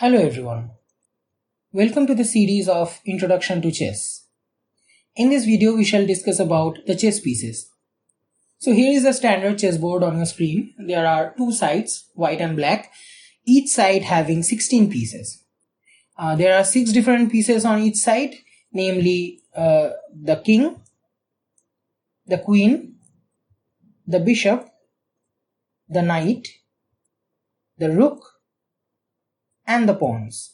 Hello everyone. Welcome to the series of Introduction to Chess. In this video we shall discuss about the chess pieces. So here is a standard chessboard on your screen. There are two sides, white and black, each side having 16 pieces. There are 6 different pieces on each side, namely the king, the queen, the bishop, the knight, the rook, and the pawns.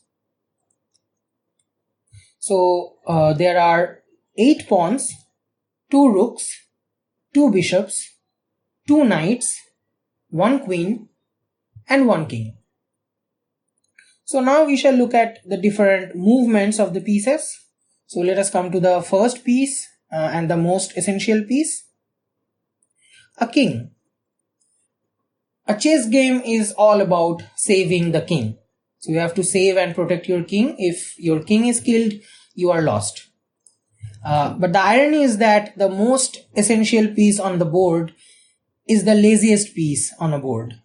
So there are 8 pawns, 2 rooks, 2 bishops, 2 knights, 1 queen, and 1 king. So now we shall look at the different movements of the pieces. So let us come to the first piece and the most essential piece. A king. A chess game is all about saving the king. So you have to save and protect your king. If your king is killed, you are lost. But the irony is that the most essential piece on the board is the laziest piece on a board.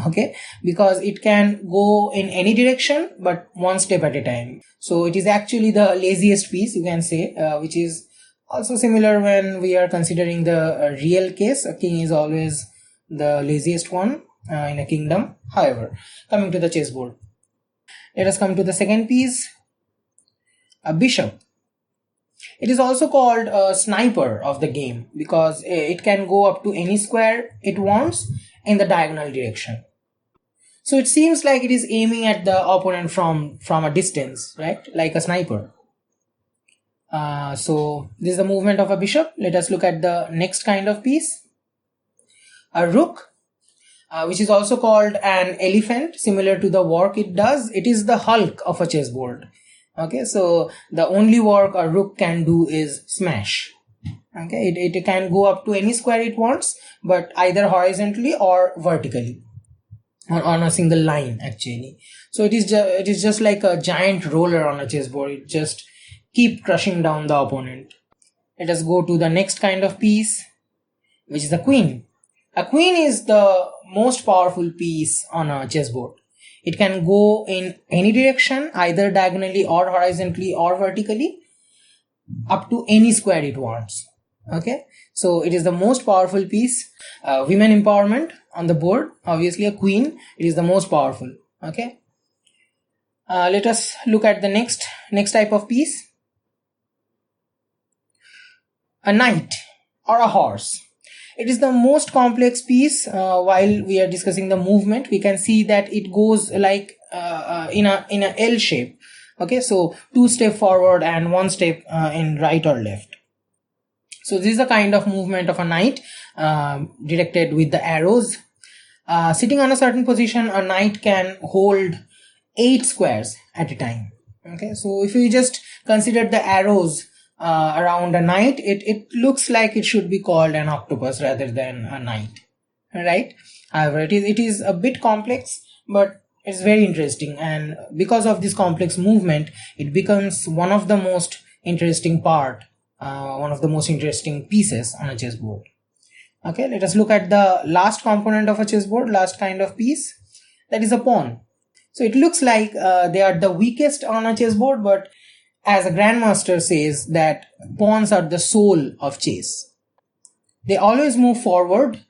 Okay, because it can go in any direction but one step at a time. So it is actually the laziest piece, you can say, which is also similar when we are considering the real case. A king is always the laziest one in a kingdom. However, coming to the chessboard. Let us come to the second piece, a bishop. It is also called a sniper of the game because it can go up to any square it wants in the diagonal direction. So it seems like it is aiming at the opponent from a distance, right? Like a sniper. So this is the movement of a bishop. Let us look at the next kind of piece. A rook. Which is also called an elephant, similar to the work it does. It is the Hulk of a chessboard. Okay, so the only work a rook can do is smash. Okay, it can go up to any square it wants, but either horizontally or vertically, or on a single line actually. So it is just like a giant roller on a chessboard. It just keep crushing down the opponent. Let us go to the next kind of piece, which is the queen. A queen is the most powerful piece on a chessboard. It can go in any direction, either diagonally or horizontally or vertically, up to any square it wants. Okay, so it is the most powerful piece. Women empowerment on the board. Obviously, a queen, it is the most powerful. Okay, let us look at the next type of piece. A knight or a horse. It is the most complex piece. While we are discussing the movement, we can see that it goes like in a L shape. Okay, so 2 steps forward and 1 step in right or left. So this is the kind of movement of a knight directed with the arrows. Sitting on a certain position, a knight can hold 8 squares at a time. Okay, so if you just consider the arrows around a knight, it looks like it should be called an octopus rather than a knight, right? However, it is a bit complex, but it's very interesting, and because of this complex movement, it becomes one of the most interesting pieces on a chessboard. Okay, let us look at the last component of a chessboard, last kind of piece, that is a pawn. So it looks like they are the weakest on a chessboard, but as a grandmaster says that pawns are the soul of chess. They always move forward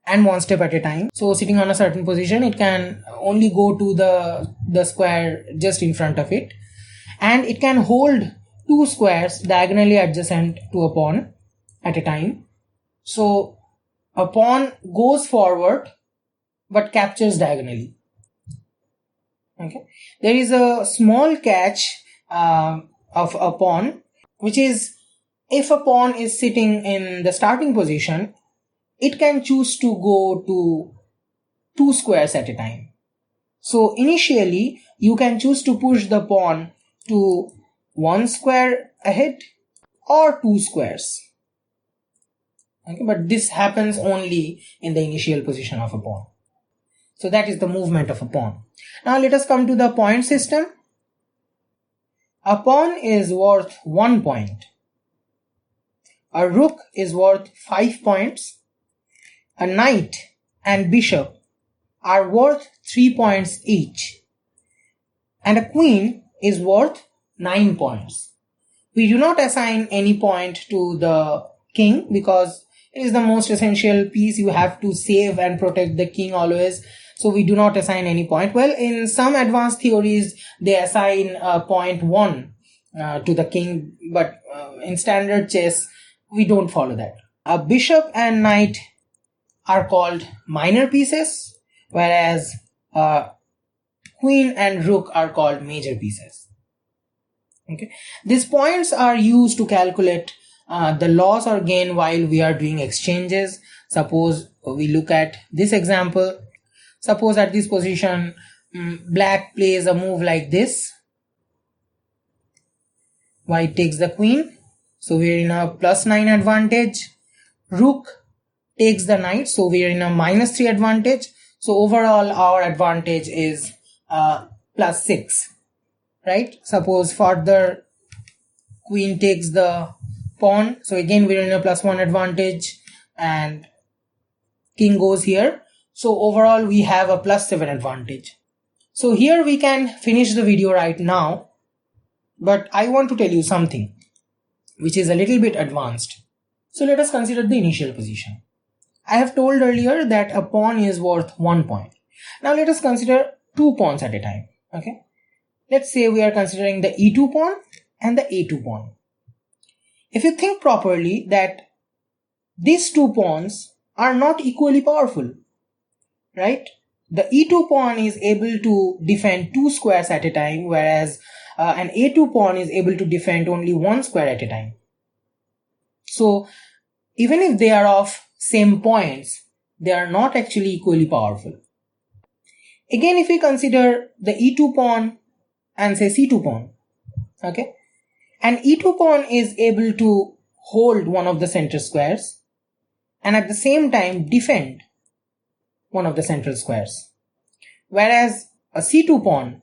and 1 step at a time. So sitting on a certain position, it can only go to the square just in front of it. And it can hold 2 squares diagonally adjacent to a pawn at a time. So a pawn goes forward but captures diagonally. Okay. There is a small catch of a pawn, which is if a pawn is sitting in the starting position, it can choose to go to 2 squares at a time. So initially you can choose to push the pawn to 1 square ahead or 2 squares. Okay, but this happens only in the initial position of a pawn. So that is the movement of a pawn. Now let us come to the point system. A pawn is worth 1 point. A rook is worth 5 points. A knight and bishop are worth 3 points each. and a queen is worth 9 points. We do not assign any point to the king because it is the most essential piece. You have to save and protect the king always. So we do not assign any point. Well, in some advanced theories, they assign point 1 to the king, but in standard chess, we don't follow that. A bishop and knight are called minor pieces, whereas queen and rook are called major pieces. Okay, these points are used to calculate the loss or gain while we are doing exchanges. Suppose we look at this example. Suppose at this position, black plays a move like this. White takes the queen, so we are in a +9 advantage. Rook takes the knight, so we are in a -3 advantage. So overall our advantage is +6. Right? Suppose further queen takes the pawn, so again we're in a +1 advantage, and king goes here, so overall we have a +7 advantage. So here we can finish the video right now, but I want to tell you something which is a little bit advanced. So let us consider the initial position. I have told earlier that a pawn is worth 1 point. Now let us consider 2 pawns at a time. Okay, let's say we are considering the e2 pawn and the a2 pawn. If you think properly, that these 2 pawns are not equally powerful, right? The e2 pawn is able to defend 2 squares at a time, whereas an a2 pawn is able to defend only 1 square at a time. So even if they are of same points, they are not actually equally powerful. Again, if we consider the e2 pawn and say c2 pawn, okay, an e2 pawn is able to hold one of the center squares and at the same time defend one of the central squares, whereas a c2 pawn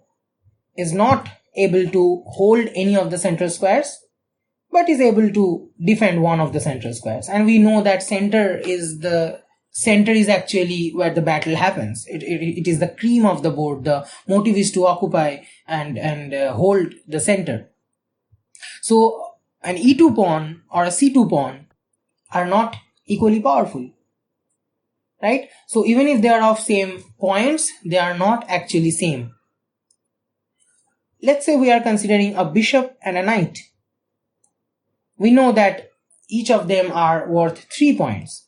is not able to hold any of the central squares but is able to defend one of the central squares. And we know that center is actually where the battle happens. It is the cream of the board. The motive is to occupy and hold the center. So an e2 pawn or a c2 pawn are not equally powerful, right? So even if they are of same points, they are not actually same. Let's say we are considering a bishop and a knight. We know that each of them are worth 3 points,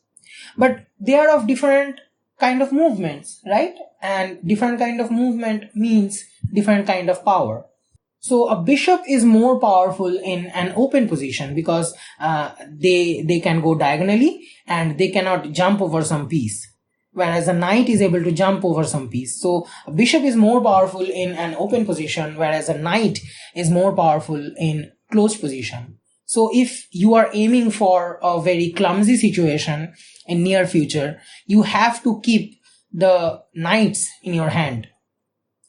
but they are of different kind of movements, right? And different kind of movement means different kind of power. So a bishop is more powerful in an open position because they can go diagonally and they cannot jump over some piece, whereas a knight is able to jump over some piece. So a bishop is more powerful in an open position, whereas a knight is more powerful in closed position. So if you are aiming for a very clumsy situation in near future, you have to keep the knights in your hand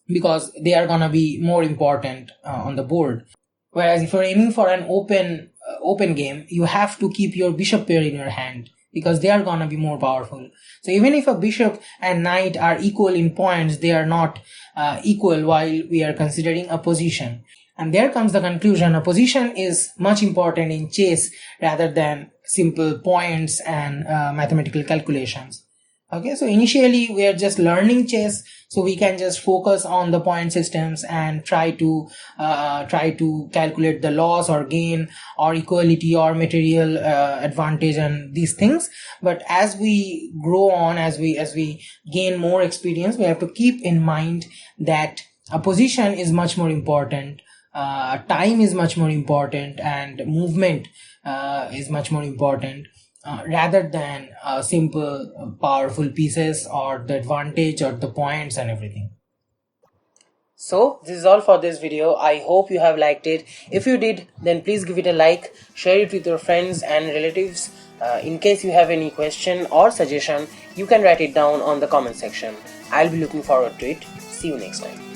because they are gonna be more important on the board. Whereas if you're aiming for an open game, you have to keep your bishop pair in your hand because they are gonna be more powerful. So even if a bishop and knight are equal in points, they are not equal while we are considering a position. And there comes the conclusion, a position is much important in chess rather than simple points and mathematical calculations. Okay, so initially we are just learning chess, so we can just focus on the point systems and try to calculate the loss or gain or equality or material advantage and these things. But as we grow on, as we gain more experience, we have to keep in mind that a position is much more important. Time is much more important and movement is much more important rather than simple powerful pieces or the advantage or the points and everything. So this is all for this video. I hope you have liked it. If you did, then please give it a like, share it with your friends and relatives. In case you have any question or suggestion, you can write it down on the comment section. I'll be looking forward to it. See you next time.